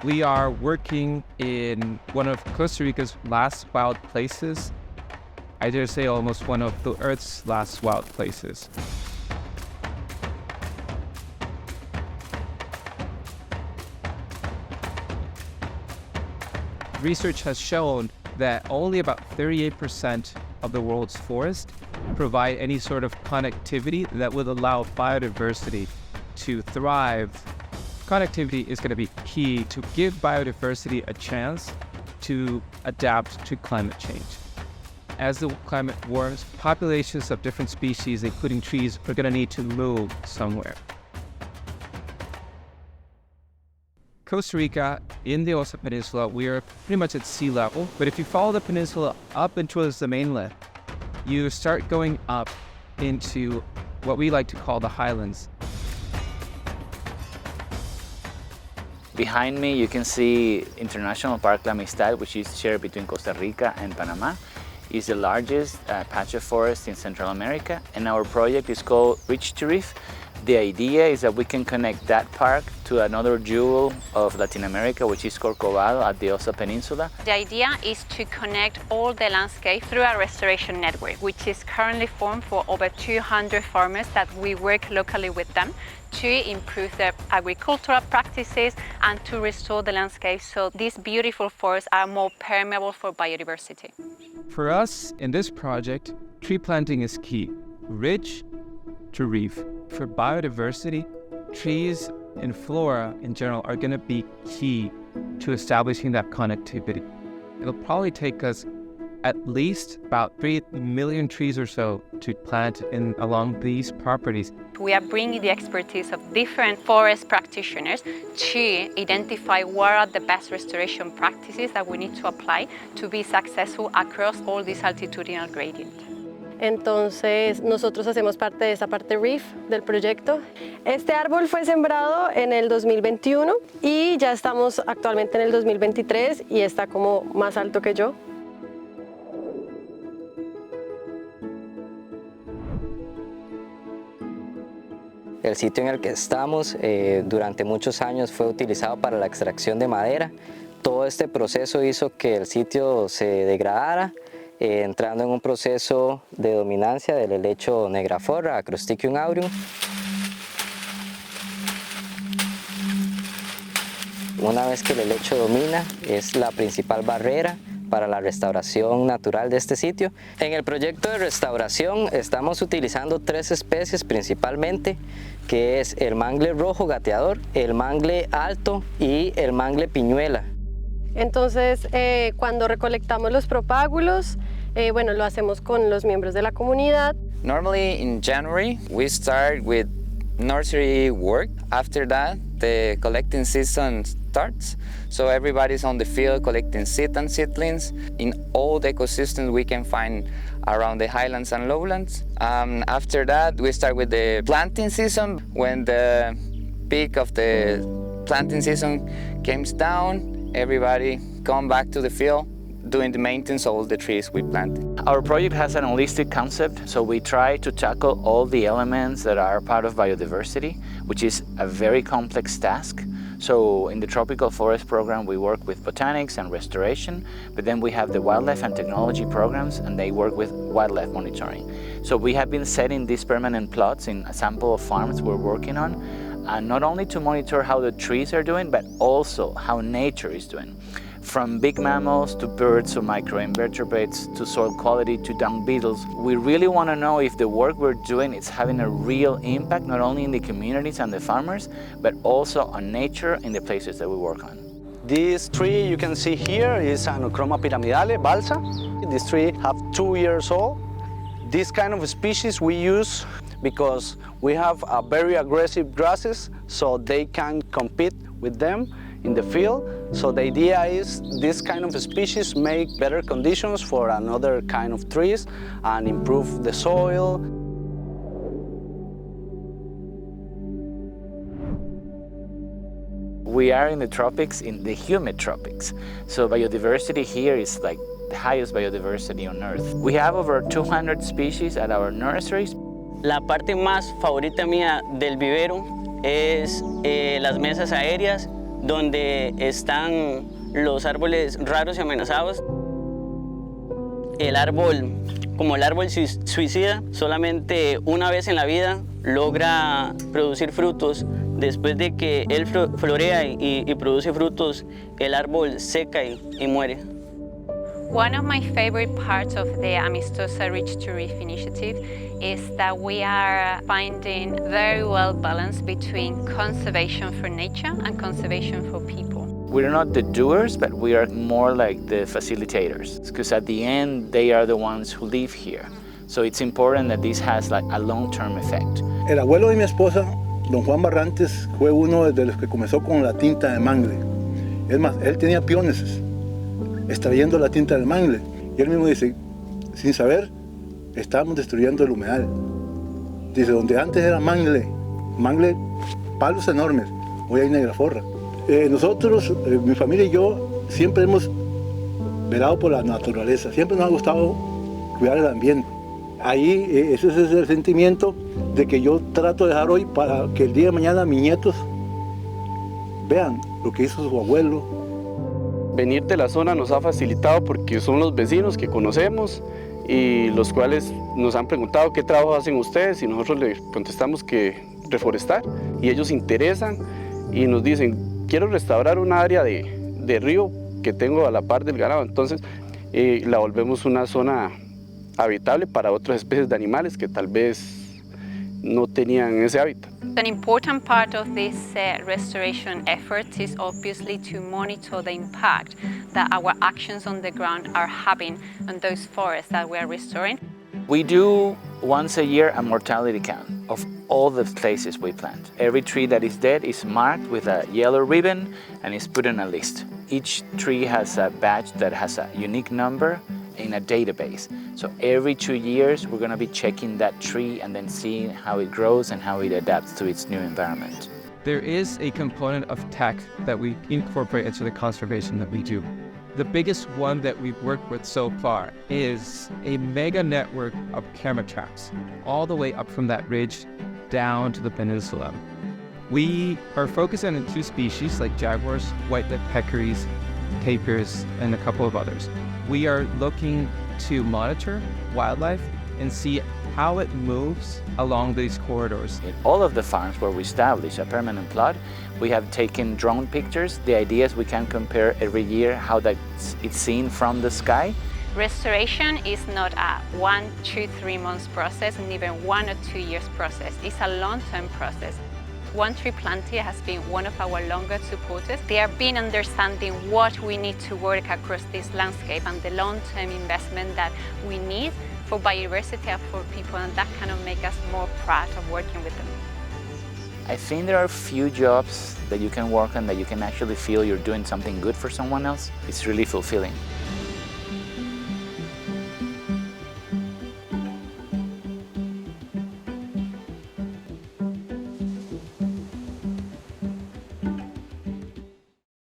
We are working in one of Costa Rica's last wild places. I dare say almost one of the Earth's last wild places. Research has shown that only about 38% of the world's forests provide any sort of connectivity that would allow biodiversity to thrive. Connectivity is going to be key to give biodiversity a chance to adapt to climate change. As the climate warms, populations of different species, including trees, are going to need to move somewhere. Costa Rica, in the OSA Peninsula, we are pretty much at sea level, but if you follow the peninsula up and towards the mainland, you start going up into what we like to call the highlands. Behind me, you can see International Park La Amistad, which is shared between Costa Rica and Panama. It's the largest patch of forest in Central America, and our project is called Reef. The idea is that we can connect that park to another jewel of Latin America, which is Corcovado at the OSA Peninsula. The idea is to connect all the landscape through a restoration network, which is currently formed for over 200 farmers that we work locally with them to improve their agricultural practices and to restore the landscape so these beautiful forests are more permeable for biodiversity. For us, in this project, tree planting is key. Ridge to reef. For biodiversity, trees and flora in general are going to be key to establishing that connectivity. It'll probably take us at least about 3 million trees or so to plant along these properties. We are bringing the expertise of different forest practitioners to identify what are the best restoration practices that we need to apply to be successful across all this altitudinal gradient. Entonces, nosotros hacemos parte de esa parte Reef del proyecto. Este árbol fue sembrado en el 2021 y ya estamos actualmente en el 2023 y está como más alto que yo. El sitio en el que estamos durante muchos años fue utilizado para la extracción de madera. Todo este proceso hizo que el sitio se degradara, entrando en un proceso de dominancia del helecho negraforra, Acrostichium aureum. Una vez que el helecho domina, es la principal barrera para la restauración natural de este sitio. En el proyecto de restauración estamos utilizando 3 especies principalmente, que es el mangle rojo gateador, el mangle alto y el mangle piñuela. Entonces, cuando recolectamos los propágulos, bueno, lo hacemos con los miembros de la comunidad. Normally in January, we start with nursery work. After that, the collecting season starts. So everybody's on the field collecting seed and seedlings. In all the ecosystems we can find around the highlands and lowlands. After that, we start with the planting season. When the peak of the planting season comes down, everybody come back to the field doing the maintenance of all the trees we planted. Our project has an holistic concept, so we try to tackle all the elements that are part of biodiversity, which is a very complex task. So in the Tropical Forest Program, we work with botanics and restoration, but then we have the wildlife and technology programs, and they work with wildlife monitoring. So we have been setting these permanent plots in a sample of farms we're working on, and not only to monitor how the trees are doing, but also how nature is doing. From big mammals to birds or microinvertebrates to soil quality to dung beetles, we really want to know if the work we're doing is having a real impact, not only in the communities and the farmers, but also on nature in the places that we work on. This tree you can see here is Anochroma pyramidale, balsa. This tree have 2 years old. This kind of species we use because we have a very aggressive grasses, so they can compete with them in the field. So the idea is this kind of species make better conditions for another kind of trees and improve the soil. We are in the tropics, in the humid tropics. So biodiversity here is like the highest biodiversity on Earth. We have over 200 species at our nurseries. La parte más favorita mía del vivero es las mesas aéreas, donde están los árboles raros y amenazados. El árbol, como el árbol suicida, solamente una vez en la vida logra producir frutos. Después de que él florea y produce frutos, el árbol seca y muere. One of my favorite parts of the Amistosa Reach to Reef initiative is that we are finding very well balance between conservation for nature and conservation for people. We're not the doers, but we are more like the facilitators, because at the end, they are the ones who live here. So it's important that this has like a long-term effect. El abuelo de mi esposa, don Juan Barrantes, fue uno de los que comenzó con la tinta de mangle. Es más, él tenía piones extrayendo la tinta del mangle. Y él mismo dice, sin saber, estábamos destruyendo el humedal. Dice, donde antes era mangle, palos enormes, hoy hay negraforra. Nosotros, mi familia y yo, siempre hemos velado por la naturaleza, siempre nos ha gustado cuidar el ambiente. Ahí ese es el sentimiento de que yo trato de dejar hoy para que el día de mañana mis nietos vean lo que hizo su abuelo. Venir de la zona nos ha facilitado porque son los vecinos que conocemos y los cuales nos han preguntado qué trabajo hacen ustedes y nosotros les contestamos que reforestar y ellos se interesan y nos dicen quiero restaurar un área de río que tengo a la par del ganado, entonces la volvemos una zona habitable para otras especies de animales que tal vez no tenían ese hábitat. An important part of this restoration effort is obviously to monitor the impact that our actions on the ground are having on those forests that we are restoring. We do once a year a mortality count of all the places we plant. Every tree that is dead is marked with a yellow ribbon and is put on a list. Each tree has a badge that has a unique number in a database. So every 2 years we're going to be checking that tree and then seeing how it grows and how it adapts to its new environment. There is a component of tech that we incorporate into the conservation that we do. The biggest one that we've worked with so far is a mega network of camera traps all the way up from that ridge down to the peninsula. We are focusing on 2 species like jaguars, white-lipped peccaries, tapirs, and a couple of others. We are looking to monitor wildlife and see how it moves along these corridors. In all of the farms where we establish a permanent plot, we have taken drone pictures. The idea is we can compare every year how it's seen from the sky. Restoration is not a 1, 2, 3 months process and even 1 or 2 years process. It's a long-term process. One Tree Planting has been one of our longest supporters. They have been understanding what we need to work across this landscape and the long-term investment that we need for biodiversity and for people, and that kind of makes us more proud of working with them. I think there are few jobs that you can work on that you can actually feel you're doing something good for someone else. It's really fulfilling.